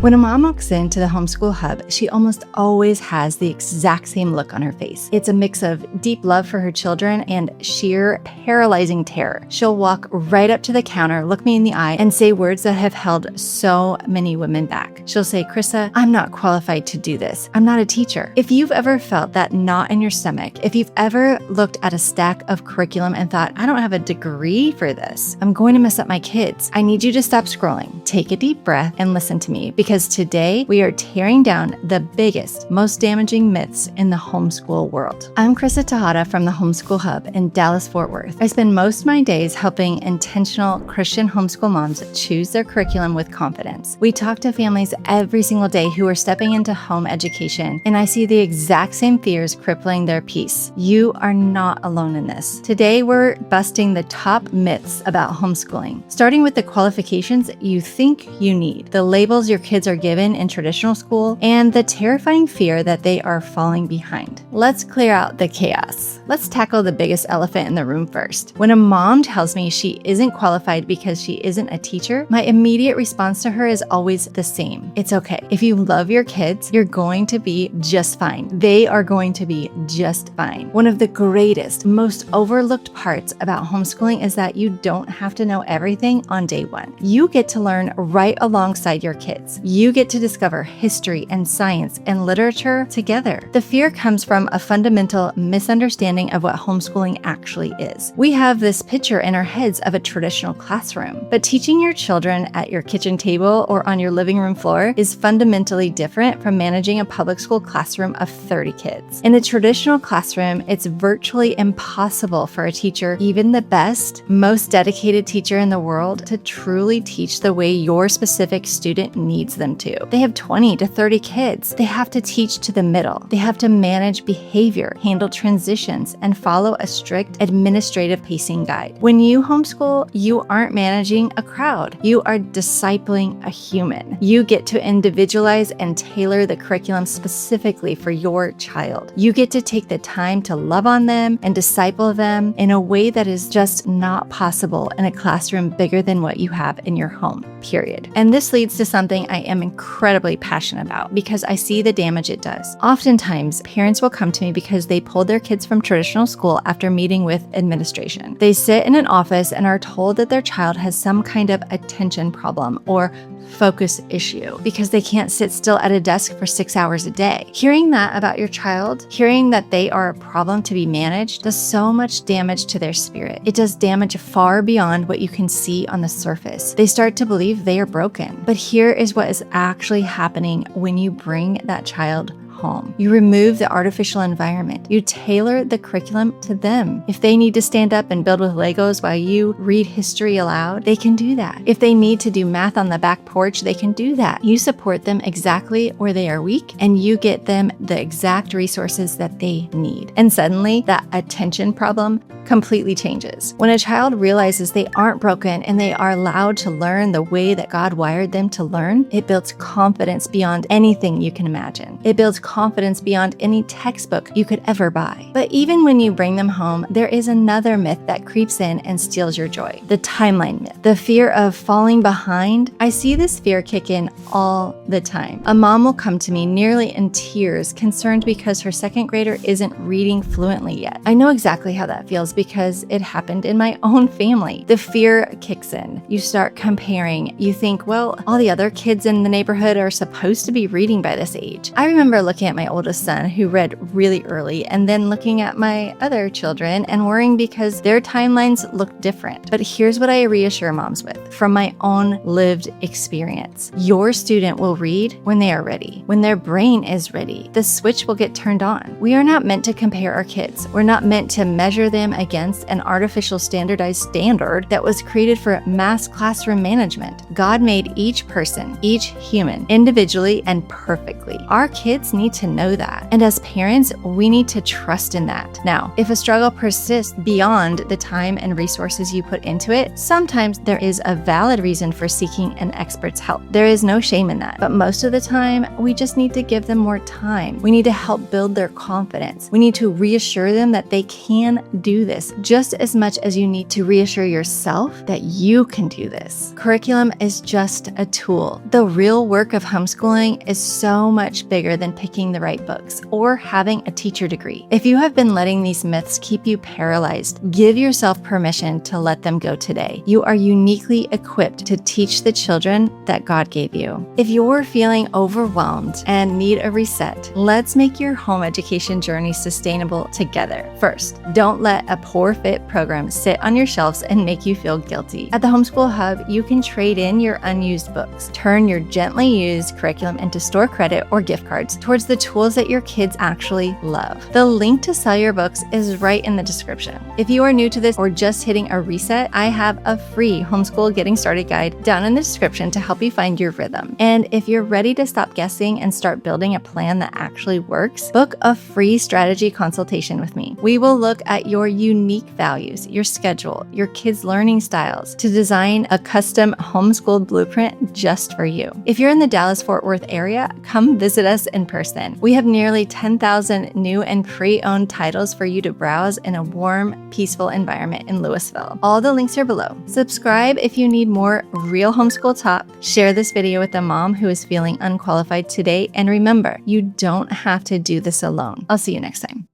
When a mom walks into the Homeschool Hub, she almost always has the exact same look on her face. It's a mix of deep love for her children and sheer paralyzing terror. She'll walk right up to the counter, look me in the eye, and say words that have held so many women back. She'll say, "Krissa, I'm not qualified to do this. I'm not a teacher." If you've ever felt that knot in your stomach, if you've ever looked at a stack of curriculum and thought, "I don't have a degree for this. I'm going to mess up my kids," I need you to stop scrolling, take a deep breath, and listen to me, because today we are tearing down the biggest, most damaging myths in the homeschool world. I'm Krissa Tejada from the Homeschool Hub in Dallas-Fort Worth. I spend most of my days helping intentional Christian homeschool moms choose their curriculum with confidence. We talk to families every single day who are stepping into home education, and I see the exact same fears crippling their peace. You are not alone in this. Today, we're busting the top myths about homeschooling, starting with the qualifications you think you need, the labels your kids are given in traditional school, and the terrifying fear that they are falling behind. Let's clear out the chaos. Let's tackle the biggest elephant in the room first. When a mom tells me she isn't qualified because she isn't a teacher, my immediate response to her is always the same. It's okay. If you love your kids, you're going to be just fine. They are going to be just fine. One of the greatest, most overlooked parts about homeschooling is that you don't have to know everything on day one. You get to learn right alongside your kids. You get to discover history and science and literature together. The fear comes from a fundamental misunderstanding of what homeschooling actually is. We have this picture in our heads of a traditional classroom, but teaching your children at your kitchen table or on your living room floor is fundamentally different from managing a public school classroom of 30 kids. In a traditional classroom, it's virtually impossible for a teacher, even the best, most dedicated teacher in the world, to truly teach the way your specific student needs them to. They have 20 to 30 kids. They have to teach to the middle. They have to manage behavior, handle transitions, and follow a strict administrative pacing guide. When you homeschool, you aren't managing a crowd. You are discipling a human. You get to individualize and tailor the curriculum specifically for your child. You get to take the time to love on them and disciple them in a way that is just not possible in a classroom bigger than what you have in your home, period. And this leads to something I am incredibly passionate about because I see the damage it does. Oftentimes, parents will come to me because they pulled their kids from traditional school after meeting with administration. They sit in an office and are told that their child has some kind of attention problem or focus issue because they can't sit still at a desk for 6 hours a day. Hearing that about your child, hearing that they are a problem to be managed, does so much damage to their spirit. It does damage far beyond what you can see on the surface. They start to believe they are broken. But here is what is actually happening when you bring that child home. You remove the artificial environment. You tailor the curriculum to them. If they need to stand up and build with Legos while you read history aloud, they can do that. If they need to do math on the back porch, they can do that. You support them exactly where they are weak, and you get them the exact resources that they need. And suddenly, that attention problem completely changes. When a child realizes they aren't broken and they are allowed to learn the way that God wired them to learn, it builds confidence beyond anything you can imagine. It builds confidence beyond any textbook you could ever buy. But even when you bring them home, there is another myth that creeps in and steals your joy. The timeline myth. The fear of falling behind. I see this fear kick in all the time. A mom will come to me nearly in tears, concerned because her second grader isn't reading fluently yet. I know exactly how that feels because it happened in my own family. The fear kicks in. You start comparing. You think, well, all the other kids in the neighborhood are supposed to be reading by this age. I remember looking at my oldest son who read really early and then looking at my other children and worrying because their timelines looked different. But here's what I reassure moms with from my own lived experience. Your student will read when they are ready, when their brain is ready. The switch will get turned on. We are not meant to compare our kids. We're not meant to measure them against an artificial standardized standard that was created for mass classroom management. God made each person, each human, individually and perfectly. Our kids need need to know that. And as parents, we need to trust in that. Now, if a struggle persists beyond the time and resources you put into it, sometimes there is a valid reason for seeking an expert's help. There is no shame in that. But most of the time, we just need to give them more time. We need to help build their confidence. We need to reassure them that they can do this just as much as you need to reassure yourself that you can do this. Curriculum is just a tool. The real work of homeschooling is so much bigger than picking the right books or having a teacher degree. If you have been letting these myths keep you paralyzed, give yourself permission to let them go today. You are uniquely equipped to teach the children that God gave you. If you're feeling overwhelmed and need a reset, let's make your home education journey sustainable together. First, don't let a poor fit program sit on your shelves and make you feel guilty. At the Homeschool Hub, you can trade in your unused books, turn your gently used curriculum into store credit or gift cards towards the tools that your kids actually love. The link to sell your books is right in the description. If you are new to this or just hitting a reset, I have a free homeschool getting started guide down in the description to help you find your rhythm. And if you're ready to stop guessing and start building a plan that actually works, book a free strategy consultation with me. We will look at your unique values, your schedule, your kids' learning styles to design a custom homeschool blueprint just for you. If you're in the Dallas-Fort Worth area, come visit us in person. We have nearly 10,000 new and pre-owned titles for you to browse in a warm, peaceful environment in Louisville. All the links are below. Subscribe if you need more real homeschool talk. Share this video with a mom who is feeling unqualified today. And remember, you don't have to do this alone. I'll see you next time.